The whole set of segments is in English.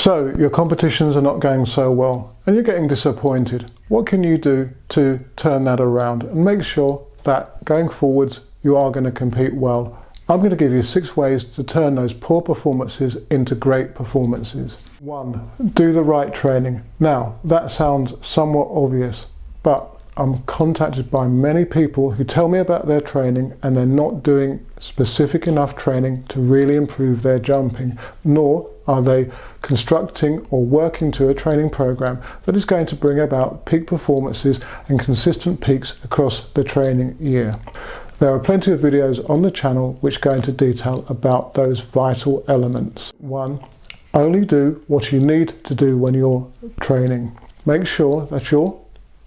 So your competitions are not going so well and you're getting disappointed. What can you do to turn that around and make sure that going forwards you are going to compete well? I'm going to give you 6 ways to turn those poor performances into great performances. 1. Do the right training. Now, that sounds somewhat obvious, but I'm contacted by many people who tell me about their training and they're not doing specific enough training to really improve their jumping, nor are they constructing or working to a training program that is going to bring about peak performances and consistent peaks across the training year. There are plenty of videos on the channel which go into detail about those vital elements. 1. Only do what you need to do when you're training. Make sure that your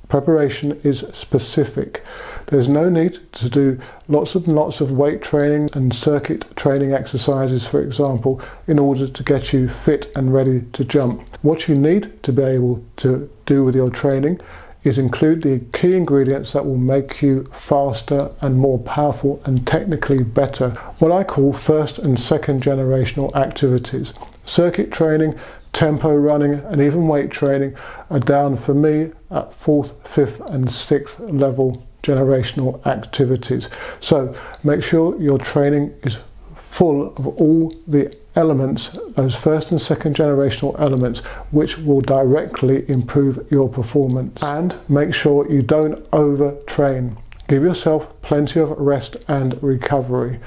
preparation is specific. There's no need to do lots of weight training and circuit training exercises, for example, in order to get you fit and ready to jump. What you need to be able to do with your training is include the key ingredients that will make you faster and more powerful and technically better. What I call first and second generational activities. Circuit training, tempo running and even weight training are down for me at 4th, 5th and 6th level generational activities. So make sure your training is full of all the elements, those first and second generational elements, which will directly improve your performance. And make sure you don't overtrain. Give yourself plenty of rest and recovery.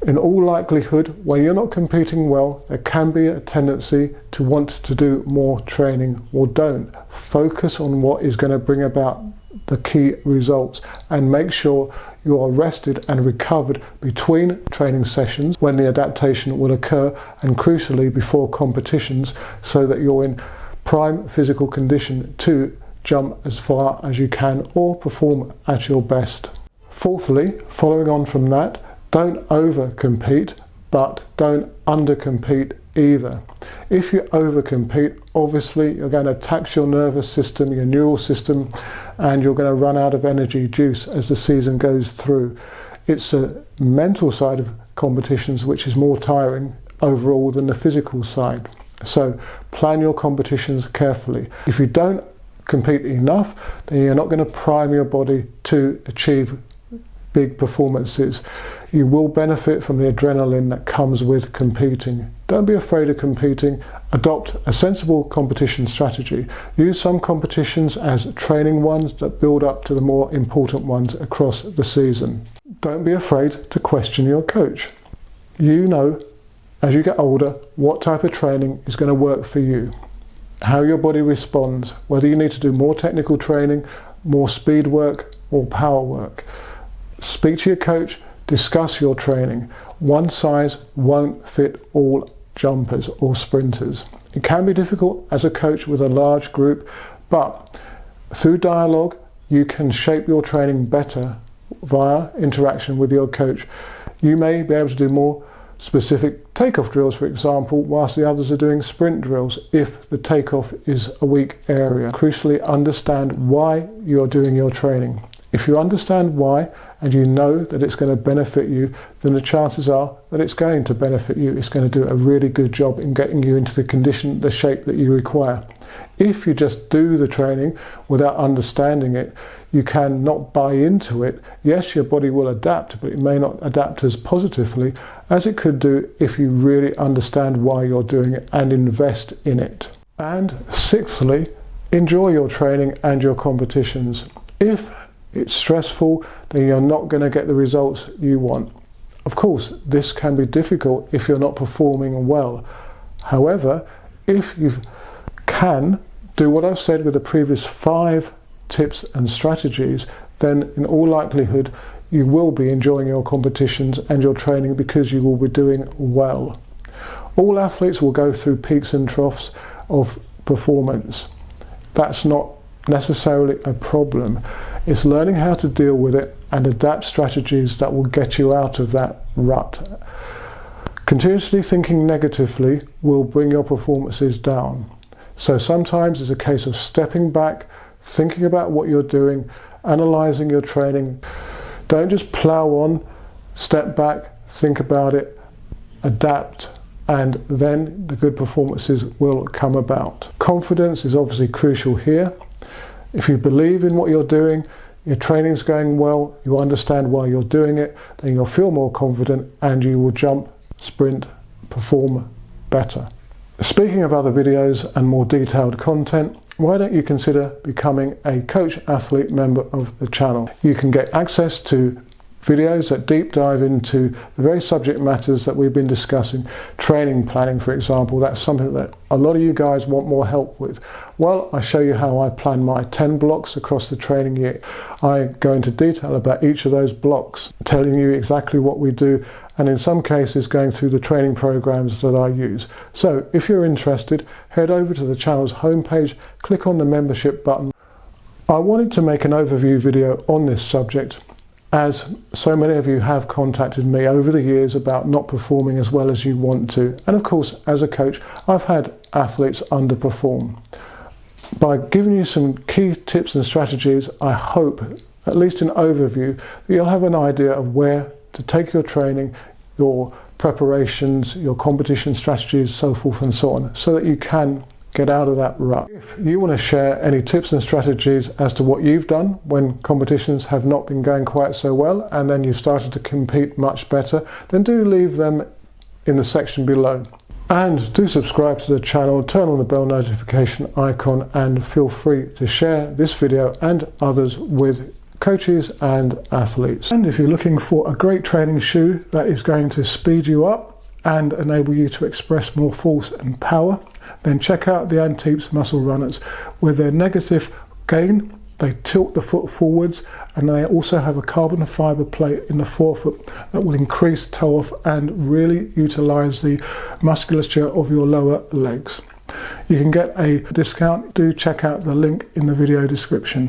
In all likelihood, when you're not competing well, there can be a tendency to want to do more training. Well, don't. Focus on what is going to bring about the key results and make sure you are rested and recovered between training sessions when the adaptation will occur, and crucially before competitions, so that you're in prime physical condition to jump as far as you can or perform at your best. Fourthly, following on from that, don't over-compete, but don't under-compete either. If you over-compete, obviously you're going to tax your nervous system, your neural system, and you're going to run out of energy juice as the season goes through. It's a mental side of competitions which is more tiring overall than the physical side. So plan your competitions carefully. If you don't compete enough, then you're not going to prime your body to achieve big performances. You will benefit from the adrenaline that comes with competing. Don't be afraid of competing. Adopt a sensible competition strategy. Use some competitions as training ones that build up to the more important ones across the season. Don't be afraid to question your coach. You know, as you get older, what type of training is going to work for you, how your body responds, whether you need to do more technical training, more speed work, or power work. Speak to your coach, discuss your training. One size won't fit all jumpers or sprinters. It can be difficult as a coach with a large group, but through dialogue you can shape your training better via interaction with your coach. You may be able to do more specific takeoff drills, for example, whilst the others are doing sprint drills if the takeoff is a weak area. Crucially, understand why you're doing your training. If you understand why and you know that it's going to benefit you, then the chances are that it's going to benefit you. It's going to do a really good job in getting you into the condition, the shape that you require. If you just do the training without understanding it, you can not buy into it. Yes, your body will adapt, but it may not adapt as positively as it could do if you really understand why you're doing it and invest in it. And sixthly, enjoy your training and your competitions. If it's stressful, then you're not going to get the results you want. Of course, this can be difficult if you're not performing well. However, if you can do what I've said with the previous 5 tips and strategies, then in all likelihood you will be enjoying your competitions and your training because you will be doing well. All athletes will go through peaks and troughs of performance. That's not necessarily a problem. It's learning how to deal with it and adapt strategies that will get you out of that rut. Continuously thinking negatively will bring your performances down. So sometimes it's a case of stepping back, thinking about what you're doing, analysing your training. Don't just plough on, step back, think about it, adapt and then the good performances will come about. Confidence is obviously crucial here. If you believe in what you're doing, your training's going well, you understand why you're doing it, then you'll feel more confident and you will jump, sprint, perform better. Speaking of other videos and more detailed content, why don't you consider becoming a Coach Athlete member of the channel? You can get access to videos that deep dive into the very subject matters that we've been discussing. Training planning, for example, that's something that a lot of you guys want more help with. Well, I show you how I plan my 10 blocks across the training year. I go into detail about each of those blocks, telling you exactly what we do, and in some cases going through the training programs that I use. So if you're interested, head over to the channel's homepage, click on the membership button. I wanted to make an overview video on this subject, as so many of you have contacted me over the years about not performing as well as you want to. And of course, as a coach, I've had athletes underperform. By giving you some key tips and strategies, I hope, at least an overview, that you'll have an idea of where to take your training, your preparations, your competition strategies, so forth and so on, so that you can get out of that rut. If you want to share any tips and strategies as to what you've done when competitions have not been going quite so well and then you've started to compete much better, then do leave them in the section below. And do subscribe to the channel, turn on the bell notification icon, and feel free to share this video and others with coaches and athletes. And if you're looking for a great training shoe that is going to speed you up and enable you to express more force and power, then check out the Antiques Muscle Runners. With their negative gain, they tilt the foot forwards, and they also have a carbon fiber plate in the forefoot that will increase toe off and really utilize the musculature of your lower legs. You can get a discount. Do check out the link in the video description.